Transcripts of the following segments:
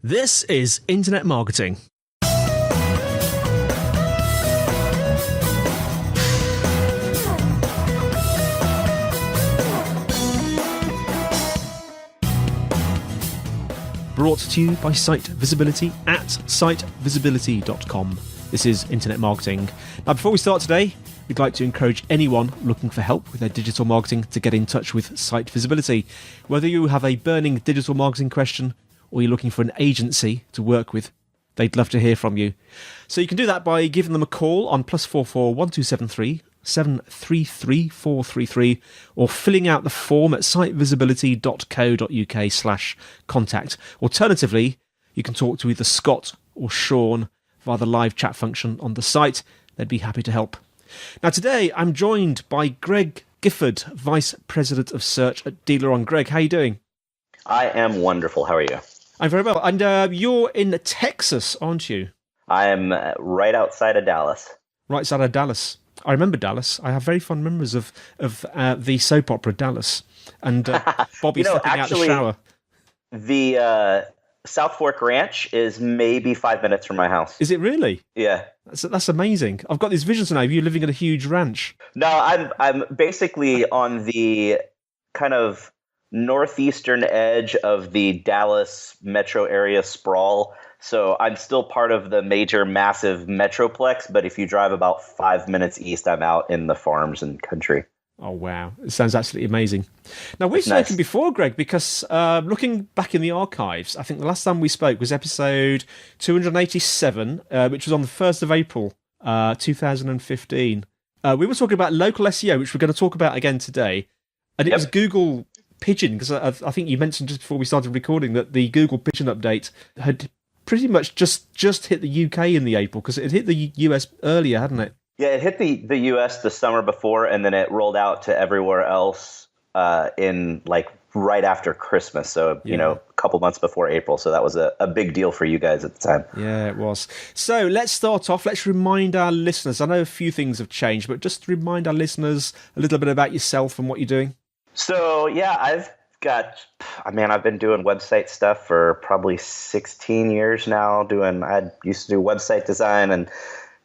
This is Internet Marketing. Brought to you by SiteVisibility at SiteVisibility.com. This is Internet Marketing. Now, before we start today, we'd like to encourage anyone looking for help with their digital marketing to get in touch with SiteVisibility. Whether you have a burning digital marketing question or you're looking for an agency to work with, they'd love to hear from you. So you can do that by giving them a call on +44 1273 733 433 or filling out the form at sitevisibility.co.uk/contact. Alternatively, you can talk to either Scott or Sean via the live chat function on the site. They'd be happy to help. Now today I'm joined by Greg Gifford, Vice President of Search at DealerOn. Greg, how are you doing? I am wonderful. How are you? I'm very well. And you're in Texas, aren't you? I am right outside of Dallas. Right outside of Dallas. I remember Dallas. I have very fond memories of the soap opera Dallas and Bobby stepping out the shower. The South Fork Ranch is maybe 5 minutes from my house. Is it really? Yeah. That's amazing. I've got these visions now of you living at a huge ranch. No, I'm basically on the kind of northeastern edge of the Dallas metro area sprawl. So I'm still part of the major, massive metroplex, but if you drive about 5 minutes east, I'm out in the farms and country. Oh, wow. It sounds absolutely amazing. Now, we've spoken before, Greg, because looking back in the archives, I think the last time we spoke was episode 287, which was on the 1st of April, 2015. We were talking about local SEO, which we're going to talk about again today. And it was Google Pigeon, because I think you mentioned just before we started recording that the Google Pigeon update had pretty much just hit the UK in the April, because it hit the US earlier, hadn't it? Yeah, it hit the US the summer before, and then it rolled out to everywhere else in like right after Christmas. So, a couple months before April. So that was a big deal for you guys at the time. Yeah, it was. So let's start off. Let's remind our listeners. I know a few things have changed, but just remind our listeners a little bit about yourself and what you're doing. So, yeah, I've been doing website stuff for probably 16 years now. I used to do website design and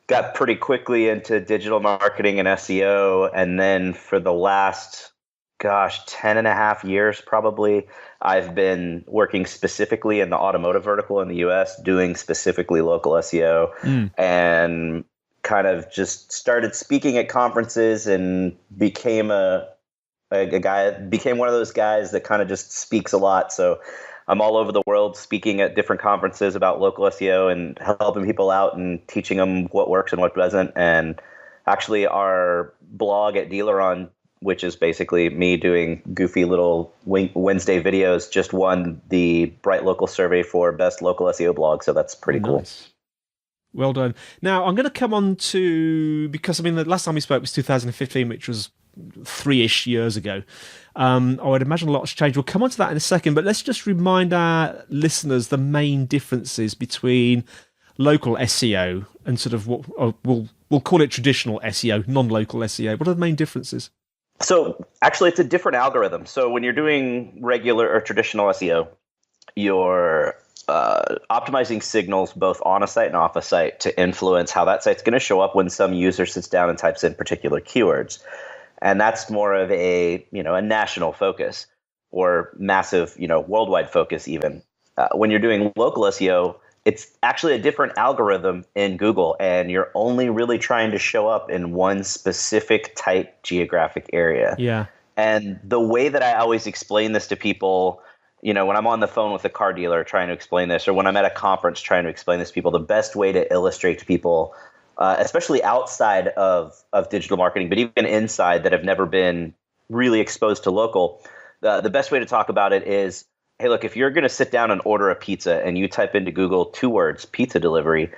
got pretty quickly into digital marketing and SEO. And then for the last, 10 and a half years probably, I've been working specifically in the automotive vertical in the US, doing specifically local SEO, and kind of just started speaking at conferences and became became one of those guys that kind of just speaks a lot. So I'm all over the world speaking at different conferences about local SEO and helping people out and teaching them what works and what doesn't. And actually our blog at DealerOn, which is basically me doing goofy little Wednesday videos, just won the Bright Local survey for best local SEO blog. So that's pretty cool. Well done. Now I'm going to come on to, because the last time we spoke was 2015, which was 3-ish years ago. I would imagine a lot has changed. We'll come on to that in a second, but let's just remind our listeners the main differences between local SEO and sort of what we'll call it traditional SEO, non-local SEO. What are the main differences? So actually, it's a different algorithm. So when you're doing regular or traditional SEO, you're optimizing signals both on a site and off a site to influence how that site's going to show up when some user sits down and types in particular keywords. And that's more of a national focus or massive, worldwide focus even. When you're doing local SEO, it's actually a different algorithm in Google, and you're only really trying to show up in one specific tight geographic area. Yeah. And the way that I always explain this to people, when I'm on the phone with a car dealer trying to explain this, or when I'm at a conference trying to explain this to people, the best way to illustrate to people, especially outside of digital marketing, but even inside that have never been really exposed to local, the best way to talk about it is, hey, look, if you're going to sit down and order a pizza and you type into Google 2 words, pizza delivery,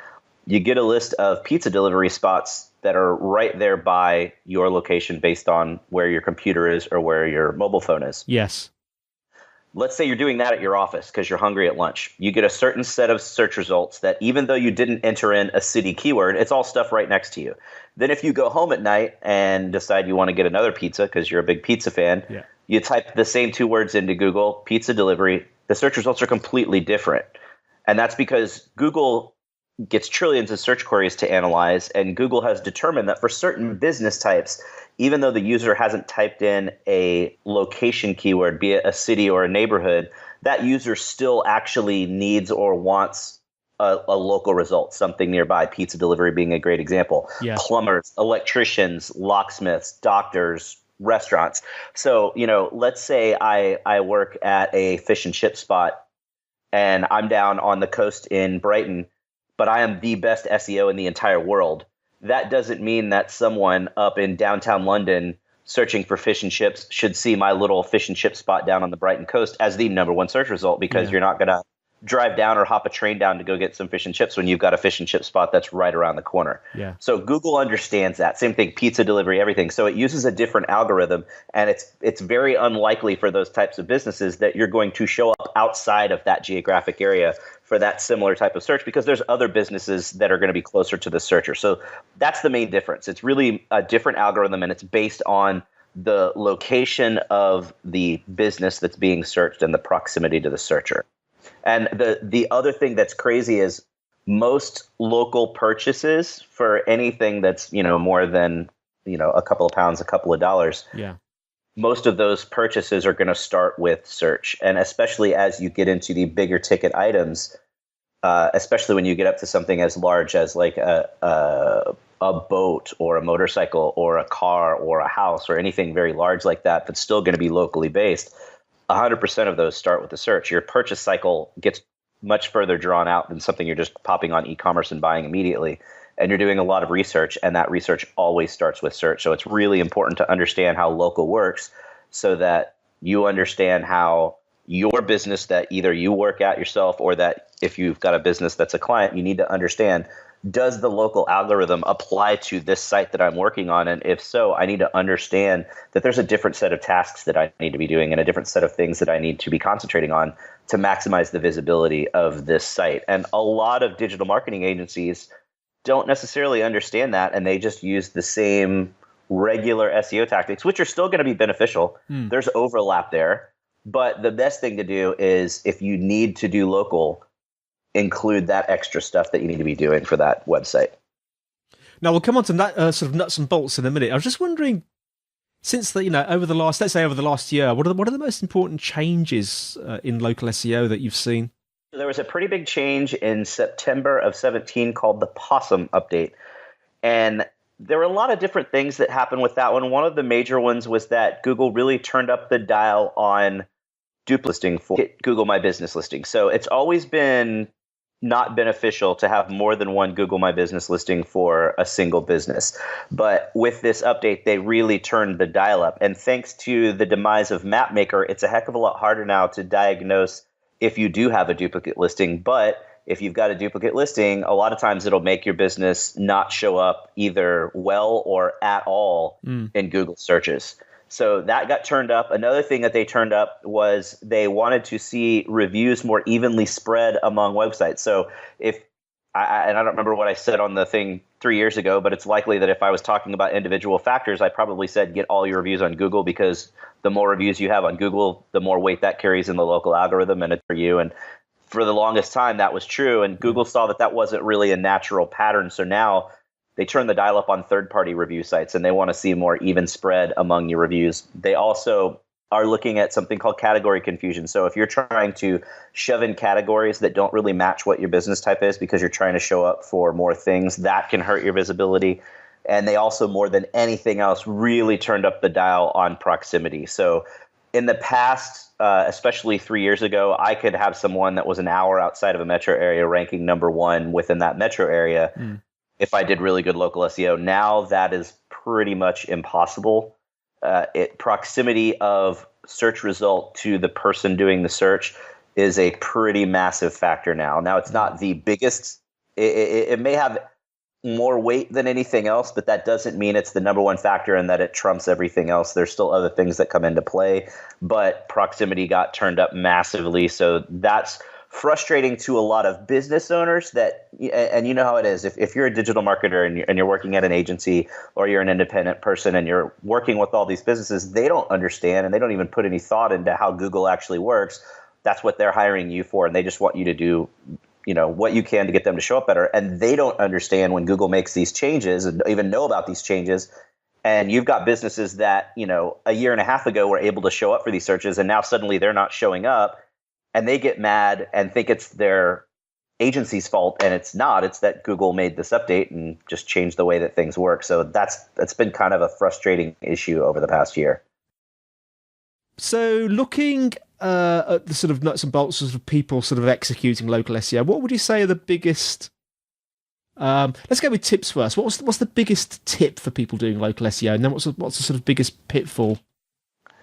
you get a list of pizza delivery spots that are right there by your location based on where your computer is or where your mobile phone is. Yes. Let's say you're doing that at your office because you're hungry at lunch. You get a certain set of search results that even though you didn't enter in a city keyword, it's all stuff right next to you. Then if you go home at night and decide you want to get another pizza because you're a big pizza fan, you type the same 2 words into Google, pizza delivery, the search results are completely different. And that's because Google gets trillions of search queries to analyze, and Google has determined that for certain business types, even though the user hasn't typed in a location keyword, be it a city or a neighborhood, that user still actually needs or wants a local result, something nearby, pizza delivery being a great example. Yeah. Plumbers, electricians, locksmiths, doctors, restaurants. So, let's say I work at a fish and chip spot and I'm down on the coast in Brighton, but I am the best SEO in the entire world. That doesn't mean that someone up in downtown London searching for fish and chips should see my little fish and chip spot down on the Brighton coast as the number one search result, because you're not going to drive down or hop a train down to go get some fish and chips when you've got a fish and chip spot that's right around the corner. Yeah. So Google understands that. Same thing, pizza delivery, everything. So it uses a different algorithm, and it's very unlikely for those types of businesses that you're going to show up outside of that geographic area for that similar type of search, because there's other businesses that are going to be closer to the searcher. So that's the main difference. It's really a different algorithm, and it's based on the location of the business that's being searched and the proximity to the searcher. And the other thing that's crazy is most local purchases for anything that's, more than, a couple of pounds, a couple of dollars. Yeah. Most of those purchases are going to start with search. And especially as you get into the bigger ticket items, especially when you get up to something as large as like a boat or a motorcycle or a car or a house or anything very large like that, that's still going to be locally based. 100% of those start with the search. Your purchase cycle gets much further drawn out than something you're just popping on e-commerce and buying immediately. And you're doing a lot of research, and that research always starts with search. So it's really important to understand how local works so that you understand how your business that either you work at yourself or that if you've got a business that's a client, you need to understand, does the local algorithm apply to this site that I'm working on? And if so, I need to understand that there's a different set of tasks that I need to be doing and a different set of things that I need to be concentrating on to maximize the visibility of this site. And a lot of digital marketing agencies don't necessarily understand that, and they just use the same regular SEO tactics, which are still going to be beneficial. There's overlap there. But the best thing to do is, if you need to do local, include that extra stuff that you need to be doing for that website. Now we'll come on to that sort of nuts and bolts in a minute. I was just wondering, since over the last year, what are the most important changes in local SEO that you've seen? There was a pretty big change in September of 2017 called the Possum update, and there were a lot of different things that happened with that one. One of the major ones was that Google really turned up the dial on duplicate listing for Google My Business listing. So it's always been not beneficial to have more than one Google My Business listing for a single business. But with this update, they really turned the dial up. And thanks to the demise of MapMaker, it's a heck of a lot harder now to diagnose if you do have a duplicate listing. But if you've got a duplicate listing, a lot of times it'll make your business not show up either well or at all in Google searches. So that got turned up. Another thing that they turned up was they wanted to see reviews more evenly spread among websites. So I don't remember what I said on the thing 3 years ago, but it's likely that if I was talking about individual factors, I probably said get all your reviews on Google, because the more reviews you have on Google, the more weight that carries in the local algorithm, and it's for you. And for the longest time, that was true. And Google saw that that wasn't really a natural pattern. So now they turn the dial up on third-party review sites, and they want to see more even spread among your reviews. They also are looking at something called category confusion. So if you're trying to shove in categories that don't really match what your business type is because you're trying to show up for more things, that can hurt your visibility. And they also, more than anything else, really turned up the dial on proximity. So in the past, especially 3 years ago, I could have someone that was an hour outside of a metro area ranking number one within that metro area if I did really good local SEO. Now that is pretty much impossible. Proximity of search result to the person doing the search is a pretty massive factor now. Now, it's not the biggest. It may have more weight than anything else, but that doesn't mean it's the number one factor and that it trumps everything else. There's still other things that come into play, but proximity got turned up massively. So that's frustrating to a lot of business owners and you know how it is. If you're a digital marketer and you're working at an agency, or you're an independent person and you're working with all these businesses, they don't understand and they don't even put any thought into how Google actually works. That's what they're hiring you for. And they just want you to do, what you can to get them to show up better. And they don't understand when Google makes these changes and even know about these changes. And you've got businesses that, a year and a half ago were able to show up for these searches, and now suddenly they're not showing up, and they get mad and think it's their agency's fault, and it's not. It's that Google made this update and just changed the way that things work. So that's been kind of a frustrating issue over the past year. So looking at the sort of nuts and bolts of people sort of executing local SEO, what would you say are the biggest... let's go with tips first. What's the biggest tip for people doing local SEO? And then what's the sort of biggest pitfall?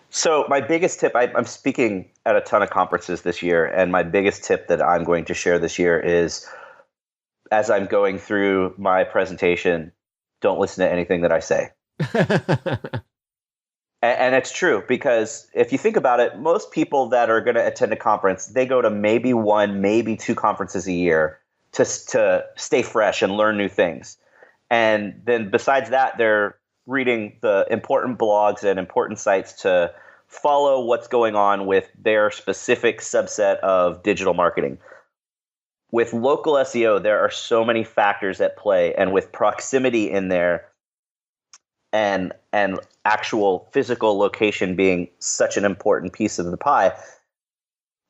So my biggest tip, I'm speaking at a ton of conferences this year, and my biggest tip that I'm going to share this year is, as I'm going through my presentation, don't listen to anything that I say. And it's true, because if you think about it, most people that are going to attend a conference, they go to maybe one, maybe two conferences a year to stay fresh and learn new things. And then besides that, they're reading the important blogs and important sites to follow what's going on with their specific subset of digital marketing. With local SEO, there are so many factors at play, and with proximity in there and actual physical location being such an important piece of the pie,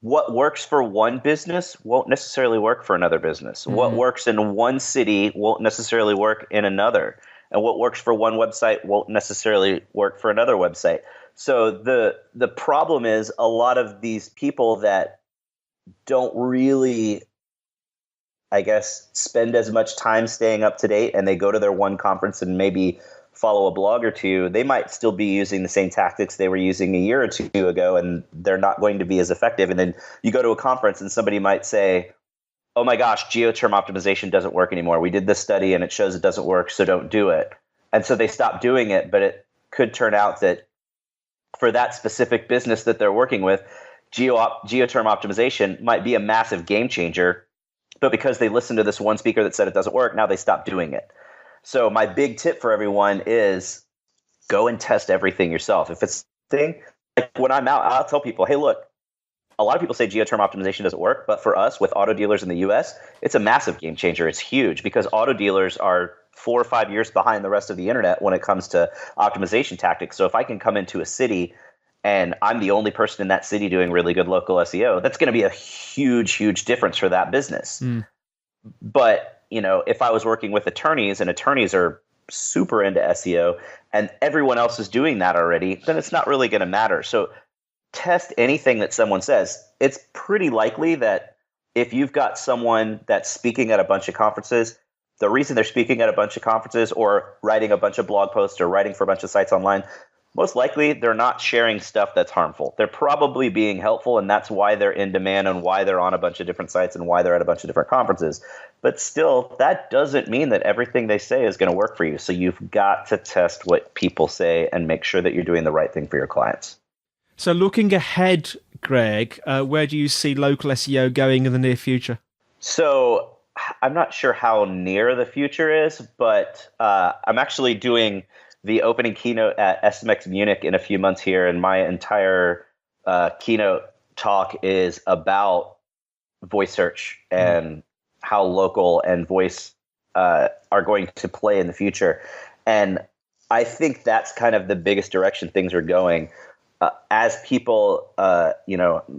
what works for one business won't necessarily work for another business. Mm-hmm. What works in one city won't necessarily work in another. And what works for one website won't necessarily work for another website. So the problem is a lot of these people that don't really, I guess, spend as much time staying up to date, and they go to their one conference and maybe follow a blog or two, they might still be using the same tactics they were using a year or two ago, and they're not going to be as effective. And then you go to a conference and somebody might say, oh my gosh, geoterm optimization doesn't work anymore. We did this study and it shows it doesn't work, so don't do it. And so they stop doing it, but it could turn out that for that specific business that they're working with, geoterm optimization might be a massive game changer, but because they listened to this one speaker that said it doesn't work, now they stop doing it. So my big tip for everyone is go and test everything yourself. If it's a thing, like when I'm out, I'll tell people, hey, look, a lot of people say geoterm optimization doesn't work, but for us with auto dealers in the US, it's a massive game changer. It's huge because auto dealers are 4 or 5 years behind the rest of the internet when it comes to optimization tactics. So if I can come into a city and I'm the only person in that city doing really good local SEO, that's going to be a huge, huge difference for that business. But if I was working with attorneys and attorneys are super into SEO and everyone else is doing that already, then it's not really going to matter. So test anything that someone says. It's pretty likely that if you've got someone that's speaking at a bunch of conferences, the reason they're speaking at a bunch of conferences or writing a bunch of blog posts or writing for a bunch of sites online, most likely they're not sharing stuff that's harmful. They're probably being helpful, and that's why they're in demand and why they're on a bunch of different sites and why they're at a bunch of different conferences. But still, that doesn't mean that everything they say is going to work for you. So you've got to test what people say and make sure that you're doing the right thing for your clients. So looking ahead, Greg, where do you see local SEO going in the near future? So I'm not sure how near the future is, but I'm actually doing the opening keynote at SMX Munich in a few months here, and my entire keynote talk is about voice search and how local and voice are going to play in the future. And I think that's kind of the biggest direction things are going. As people,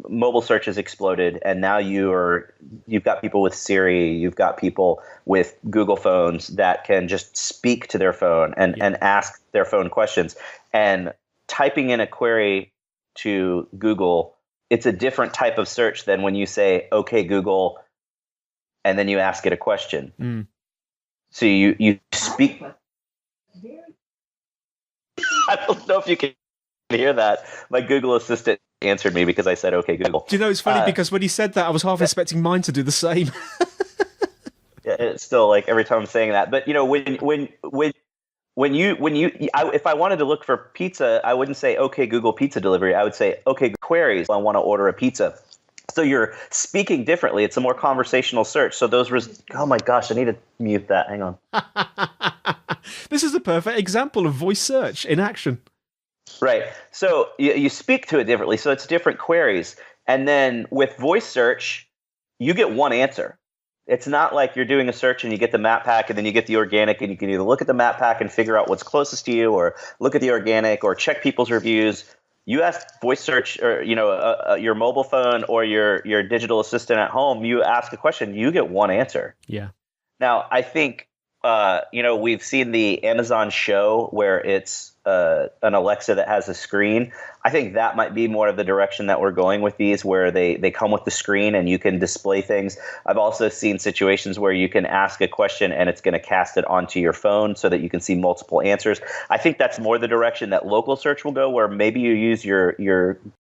mobile search has exploded, and now you've got people with Siri, you've got people with Google phones that can just speak to their phone and ask their phone questions. And typing in a query to Google, it's a different type of search than when you say, "Okay, Google," and then you ask it a question. So you speak. I don't know if you can hear that. My Google Assistant answered me because I said, "Okay, Google." Do you know, it's funny because when he said that, I was half expecting mine to do the same. Yeah, it's still like every time I'm saying that. But if I wanted to look for pizza, I wouldn't say, "Okay, Google pizza delivery." I would say, "Okay, queries. I want to order a pizza." So you're speaking differently. It's a more conversational search. So oh my gosh, I need to mute that. Hang on. This is a perfect example of voice search in action. Right. So you speak to it differently. So it's different queries. And then with voice search, you get one answer. It's not like you're doing a search and you get the map pack and then you get the organic, and you can either look at the map pack and figure out what's closest to you, or look at the organic, or check people's reviews. You ask voice search, or your mobile phone or your digital assistant at home. You ask a question, you get one answer. Yeah. Now, I think we've seen the Amazon show where it's an Alexa that has a screen. I think that might be more of the direction that we're going with these, where they come with the screen and you can display things. I've also seen situations where you can ask a question and it's going to cast it onto your phone so that you can see multiple answers. I think that's more the direction that local search will go, where maybe you use your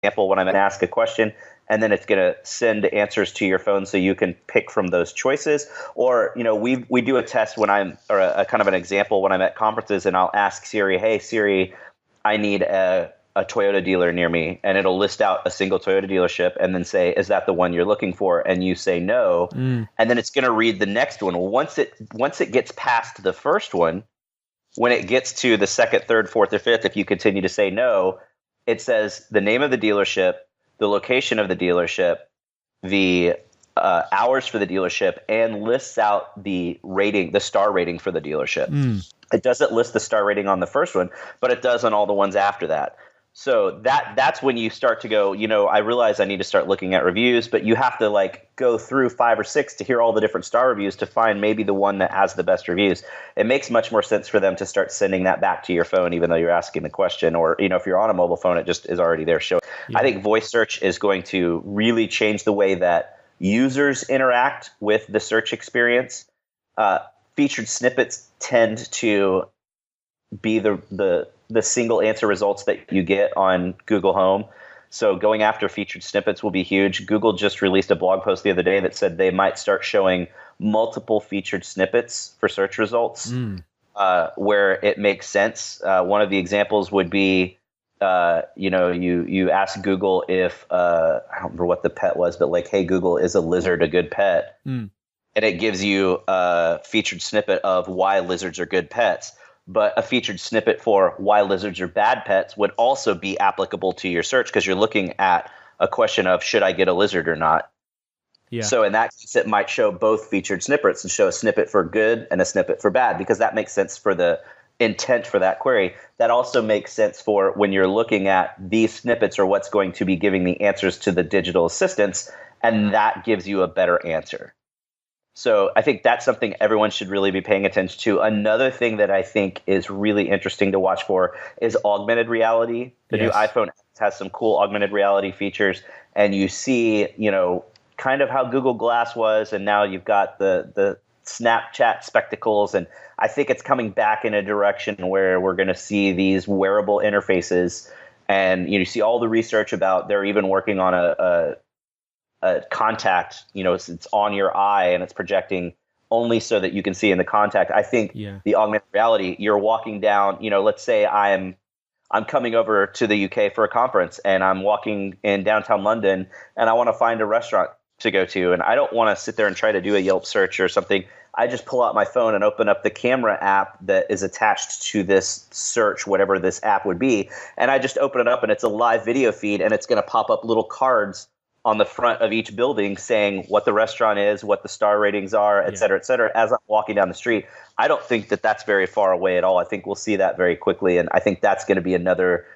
example when I'm going to ask a question, and then it's going to send answers to your phone so you can pick from those choices. Or, we do a test when a kind of an example when I'm at conferences, and I'll ask Siri, hey, Siri, I need a Toyota dealer near me. And it'll list out a single Toyota dealership and then say, is that the one you're looking for? And you say no. And then it's going to read the next one. Well, once it gets past the first one, when it gets to the second, third, fourth, or fifth, if you continue to say no, it says the name of the dealership, the location of the dealership, the hours for the dealership, and lists out the star rating for the dealership. It doesn't list the star rating on the first one, but it does on all the ones after that. So that's when you start to go, I realize I need to start looking at reviews, but you have to go through 5 or 6 to hear all the different star reviews to find maybe the one that has the best reviews. It makes much more sense for them to start sending that back to your phone, even though you're asking the question, or, if you're on a mobile phone, it just is already there showing. Yeah. I think voice search is going to really change the way that users interact with the search experience. Featured snippets tend to be the single answer results that you get on Google Home. So going after featured snippets will be huge. Google just released a blog post the other day that said they might start showing multiple featured snippets for search results where it makes sense. One of the examples would be, you ask Google if, I don't remember what the pet was, but hey, Google, is a lizard a good pet? And it gives you a featured snippet of why lizards are good pets. But a featured snippet for why lizards are bad pets would also be applicable to your search, because you're looking at a question of, should I get a lizard or not? Yeah. So in that case, it might show both featured snippets and show a snippet for good and a snippet for bad, because that makes sense for the intent for that query. That also makes sense for when you're looking at these snippets or what's going to be giving the answers to the digital assistants, and that gives you a better answer. So I think that's something everyone should really be paying attention to. Another thing that I think is really interesting to watch for is augmented reality. The new iPhone has some cool augmented reality features, and you see, kind of how Google Glass was, and now you've got the Snapchat spectacles, and I think it's coming back in a direction where we're going to see these wearable interfaces, and you see all the research about they're even working on a contact, it's on your eye and it's projecting only so that you can see in the contact. I think the augmented reality, you're walking down, let's say I'm coming over to the UK for a conference and I'm walking in downtown London and I want to find a restaurant to go to, and I don't want to sit there and try to do a Yelp search or something. I just pull out my phone and open up the camera app that is attached to this search, whatever this app would be, and I just open it up and it's a live video feed, and it's going to pop up little cards on the front of each building saying what the restaurant is, what the star ratings are, et cetera, as I'm walking down the street. I don't think that that's very far away at all. I think we'll see that very quickly, and I think that's going to be another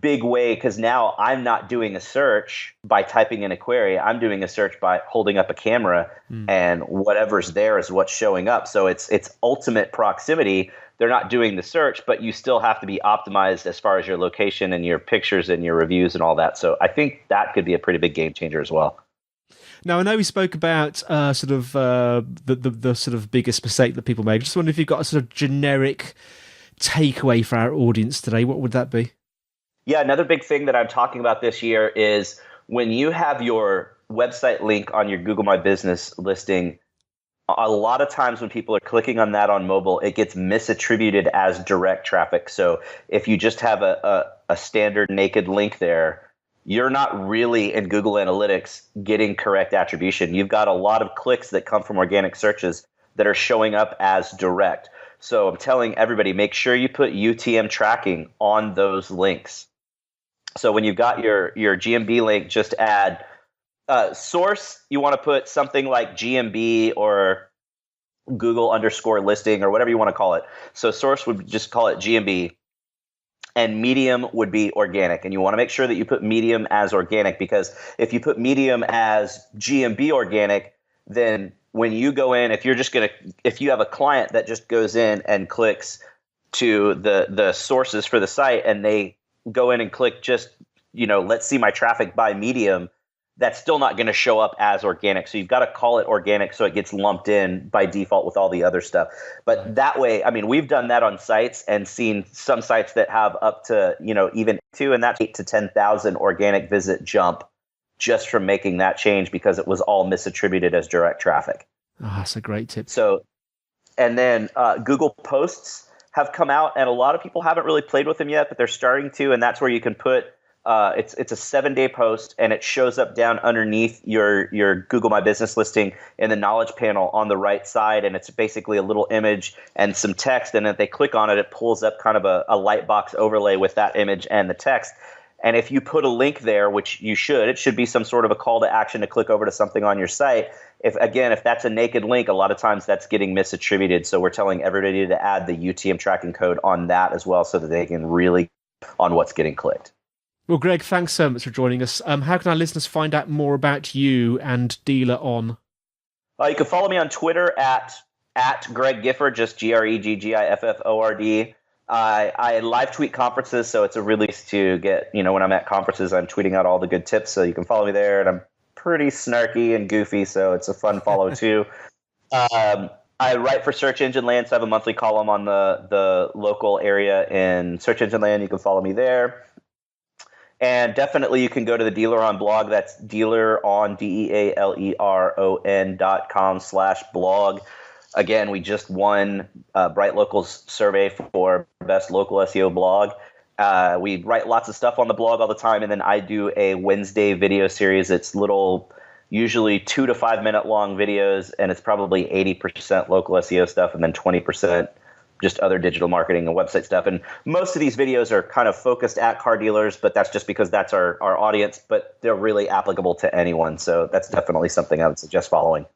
big way, because now I'm not doing a search by typing in a query. I'm doing a search by holding up a camera, and whatever's there is what's showing up. So it's ultimate proximity. They're not doing the search, but you still have to be optimized as far as your location and your pictures and your reviews and all that. So I think that could be a pretty big game changer as well. Now, I know we spoke about the sort of biggest mistake that people make. Just wonder if you've got a sort of generic takeaway for our audience today. What would that be? Yeah, another big thing that I'm talking about this year is when you have your website link on your Google My Business listing, a lot of times when people are clicking on that on mobile, it gets misattributed as direct traffic. So if you just have a standard naked link there, you're not really in Google Analytics getting correct attribution. You've got a lot of clicks that come from organic searches that are showing up as direct. So I'm telling everybody, make sure you put UTM tracking on those links. So when you've got your GMB link, just add source, you want to put something like GMB or Google_listing or whatever you want to call it. So source would just call it GMB. And medium would be organic. And you want to make sure that you put medium as organic, because if you put medium as GMB organic, then when you go in, if you have a client that just goes in and clicks to the sources for the site and they go in and click just, let's see my traffic by medium, that's still not going to show up as organic. So you've got to call it organic so it gets lumped in by default with all the other stuff. But that way, we've done that on sites and seen some sites that have up to, even 2, and that's 8 to 10,000 organic visit jump just from making that change, because it was all misattributed as direct traffic. Oh, that's a great tip. So, and then Google Posts have come out, and a lot of people haven't really played with them yet, but they're starting to, and that's where you can put it's a 7-day post, and it shows up down underneath your Google My Business listing in the knowledge panel on the right side, and it's basically a little image and some text, and if they click on it, it pulls up kind of a light box overlay with that image and the text. And if you put a link there, which you should, it should be some sort of a call to action to click over to something on your site. If that's a naked link, a lot of times that's getting misattributed. So we're telling everybody to add the UTM tracking code on that as well, so that they can really on what's getting clicked. Well, Greg, thanks so much for joining us. How can our listeners find out more about you and DealerOn? You can follow me on Twitter at Greg Gifford, just GregGifford. I live tweet conferences, so it's a release to get, when I'm at conferences, I'm tweeting out all the good tips. So you can follow me there, and I'm pretty snarky and goofy, so it's a fun follow too. I write for Search Engine Land, so I have a monthly column on the local area in Search Engine Land. You can follow me there. And definitely you can go to the DealerOn blog. That's DealerOn, DealerOn.com/blog. Again, we just won Bright Local's survey for best local SEO blog. We write lots of stuff on the blog all the time, and then I do a Wednesday video series. It's little, usually 2 to 5 minute long videos, and it's probably 80% local SEO stuff and then 20% just other digital marketing and website stuff. And most of these videos are kind of focused at car dealers, but that's just because that's our audience, but they're really applicable to anyone. So that's definitely something I would suggest following.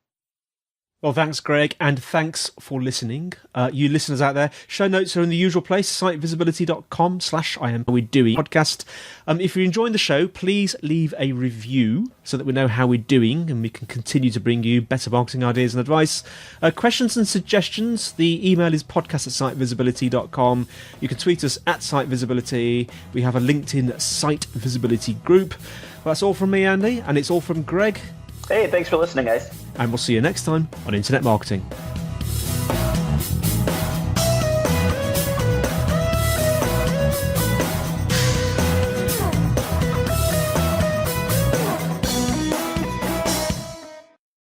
Well, thanks, Greg, and thanks for listening. You listeners out there, show notes are in the usual place, sitevisibility.com/IamWeDoing podcast. If you're enjoying the show, please leave a review so that we know how we're doing and we can continue to bring you better marketing ideas and advice. Questions and suggestions, the email is podcast@sitevisibility.com. You can tweet us at SiteVisibility. We have a LinkedIn Site Visibility group. Well, that's all from me, Andy, and it's all from Greg. Hey, thanks for listening, guys. And we'll see you next time on Internet Marketing.